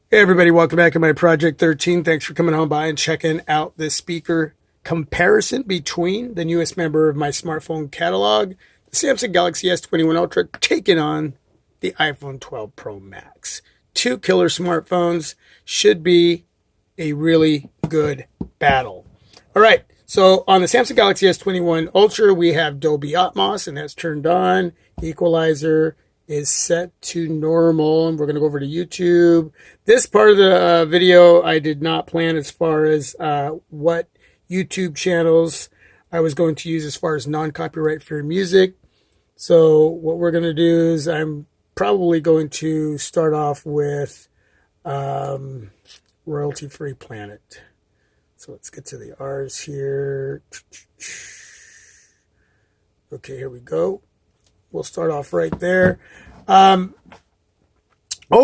Hey everybody, welcome back to my Project 13. Thanks for coming on by and checking out this speaker comparison between the newest member of my smartphone catalog, the Samsung Galaxy S21 Ultra, taking on the iPhone 12 Pro Max. Two killer smartphones, should be a really good battle. All right, so on the Samsung Galaxy S21 Ultra, we have Dolby Atmos, and that's turned on. Equalizer is set to normal, and we're going to go over to YouTube. This part of the video I did not plan as far as what YouTube channels I was going to use as far as non-copyright free music. So what we're going to do is I'm probably going to start off with royalty-free Planet. So let's get to the R's here. Okay, here we go. We'll start off right there. Over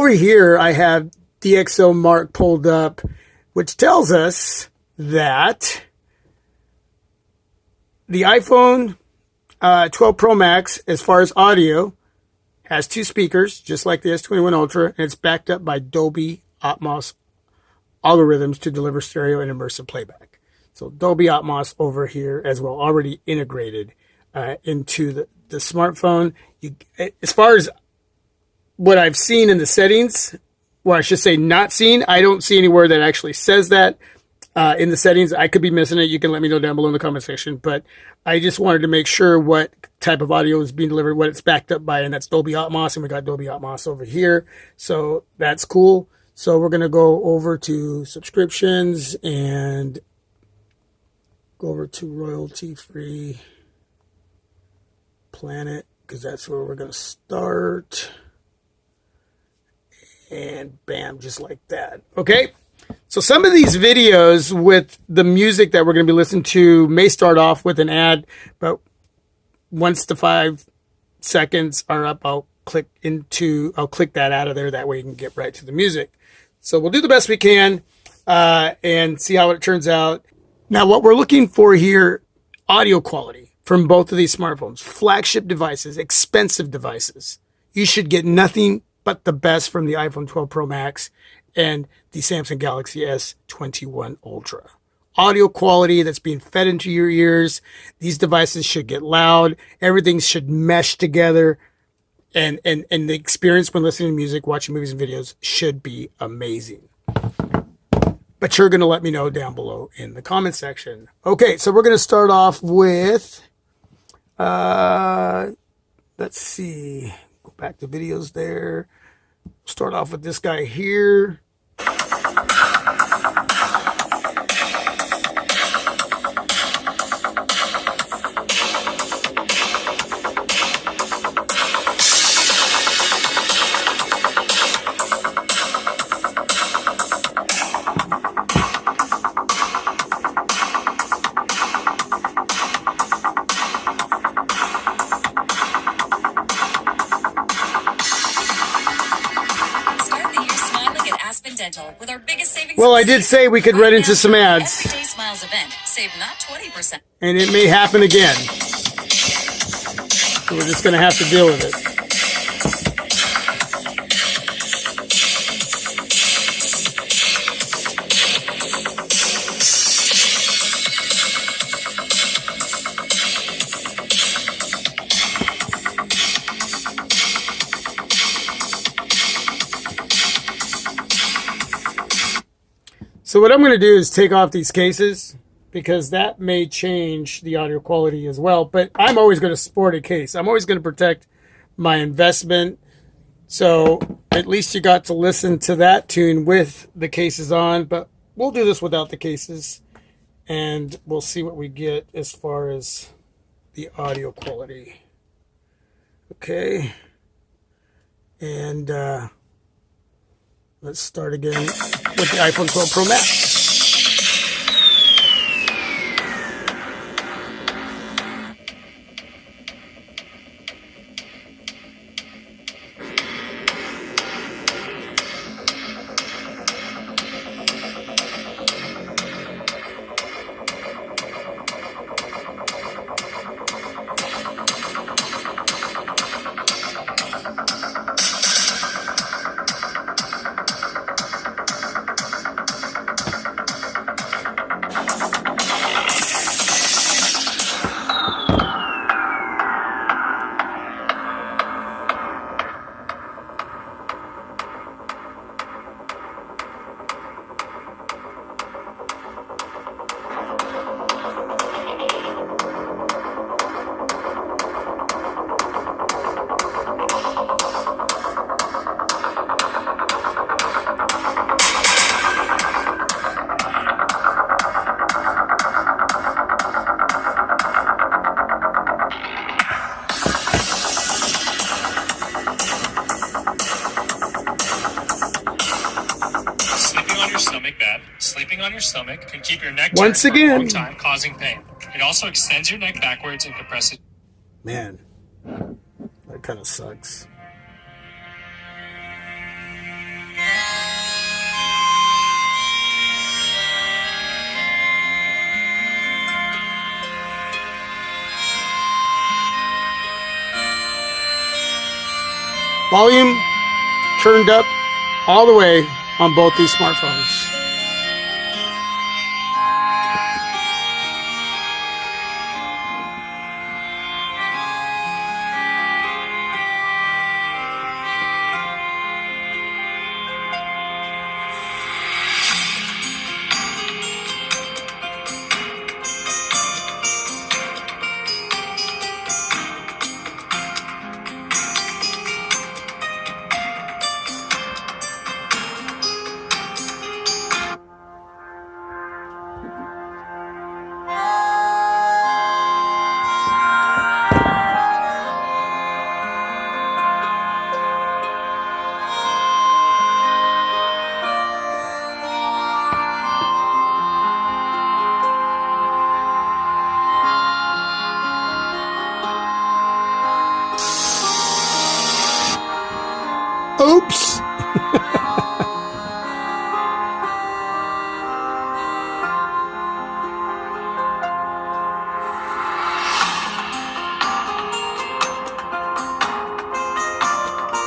here, I have DxO Mark pulled up, which tells us that the iPhone 12 Pro Max, as far as audio, has two speakers, just like the S21 Ultra, and it's backed up by Dolby Atmos algorithms to deliver stereo and immersive playback. So Dolby Atmos over here as well, already integrated into the smartphone. As far as what I've seen in the settings, well, I should say not seen, I don't see anywhere that actually says that in the settings. I could be missing it. You can let me know down below in the comment section. But I just wanted to make sure what type of audio is being delivered, what it's backed up by, and that's Dolby Atmos, and we got Dolby Atmos over here. So that's cool. So we're going to go over to subscriptions and go over to royalty-free Planet, because that's where we're going to start. And bam, just like that. Okay, so some of these videos with the music that we're going to be listening to may start off with an ad, but once the 5 seconds are up, I'll click that out of there. That way you can get right to the music. So we'll do the best we can and see how it turns out. Now, what we're looking for here, audio quality from both of these smartphones, flagship devices, expensive devices. You should get nothing but the best from the iPhone 12 Pro Max and the Samsung Galaxy S21 Ultra. Audio quality that's being fed into your ears. These devices should get loud. Everything should mesh together. And the experience when listening to music, watching movies and videos should be amazing. But you're going to let me know down below in the comment section. Okay, so we're going to start off with, let's see, go back to videos there. Start off with this guy here. With our biggest savings. Well, I did say we could run into some ads. Everyday Smiles event. Save not 20%. And it may happen again. So we're just going to have to deal with it. So what I'm going to do is take off these cases, because that may change the audio quality as well. But I'm always going to sport a case. I'm always going to protect my investment. So at least you got to listen to that tune with the cases on. But we'll do this without the cases, and we'll see what we get as far as the audio quality. Okay. And let's start again with the iPhone 12 Pro Max. stomach bad. Sleeping on your stomach can keep your neck Once turned for a long again. time, causing pain. It also extends your neck backwards and compresses. Man, that kind of sucks. Volume turned up all the way on both these smartphones. Oops.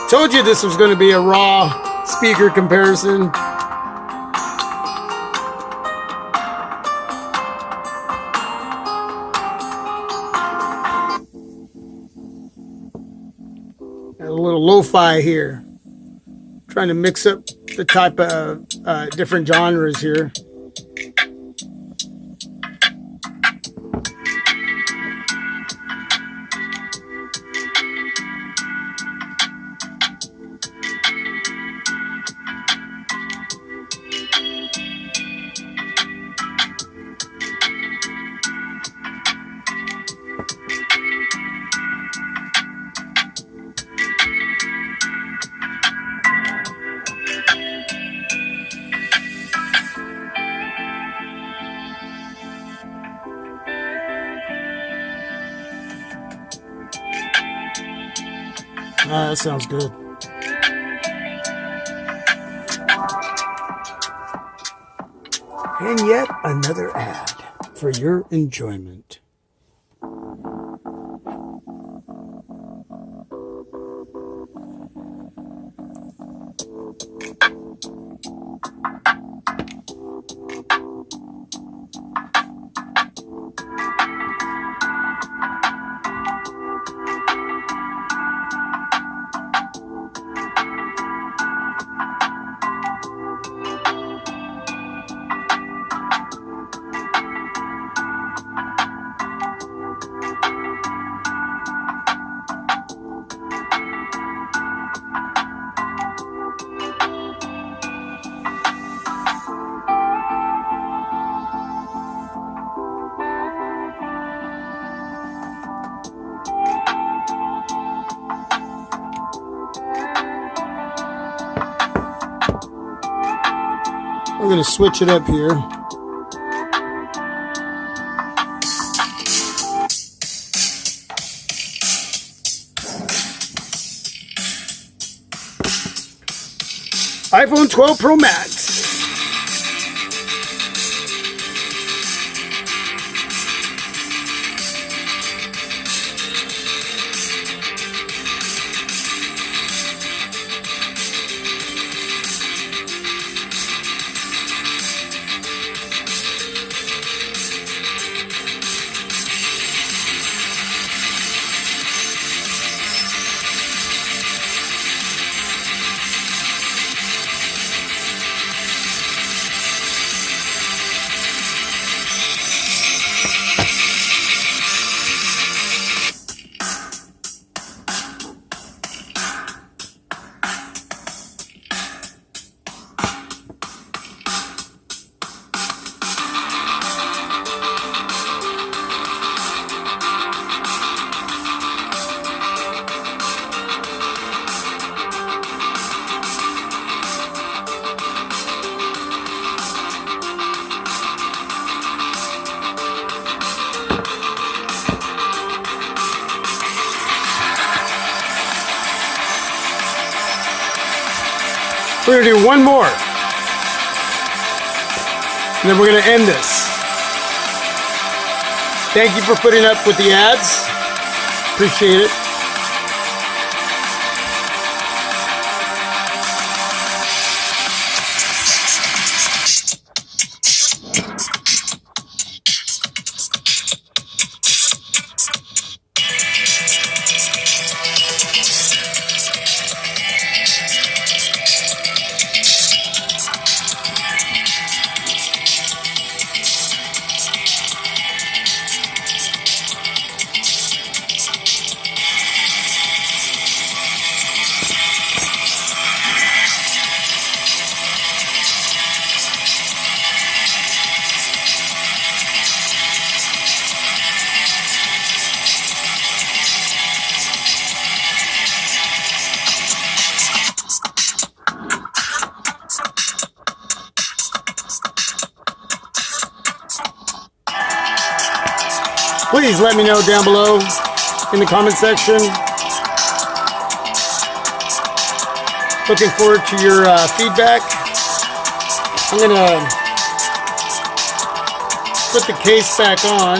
Told you this was going to be a raw speaker comparison. A little lo-fi here. Trying to mix up the type of different genres here. That sounds good. And yet another ad for your enjoyment. We're going to switch it up here. iPhone 12 Pro Max. We're going to do one more. And then we're going to end this. Thank you for putting up with the ads. Appreciate it. Please let me know down below in the comment section. Looking forward to your feedback. I'm going to put the case back on.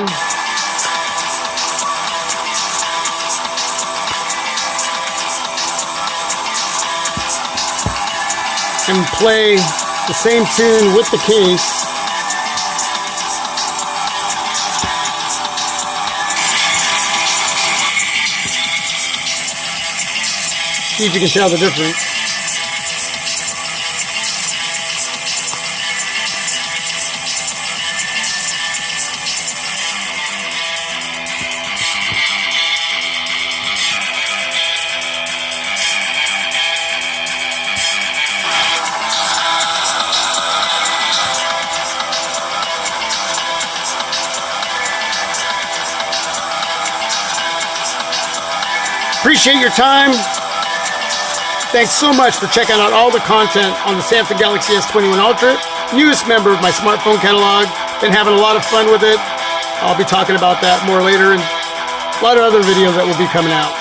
And play the same tune with the case. See if you can tell the difference. Appreciate your time. Thanks so much for checking out all the content on the Samsung Galaxy S21 Ultra, newest member of my smartphone catalog. Been having a lot of fun with it. I'll be talking about that more later, and a lot of other videos that will be coming out.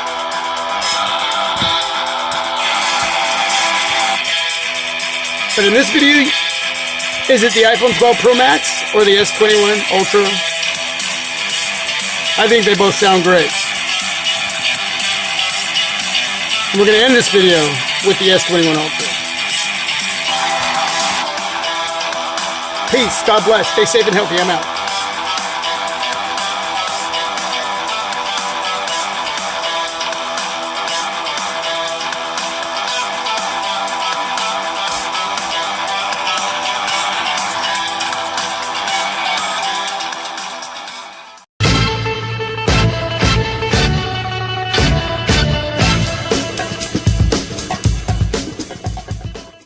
But in this video, is it the iPhone 12 Pro Max or the S21 Ultra? I think they both sound great. We're going to end this video with the S21 Ultra. Peace. God bless. Stay safe and healthy. I'm out.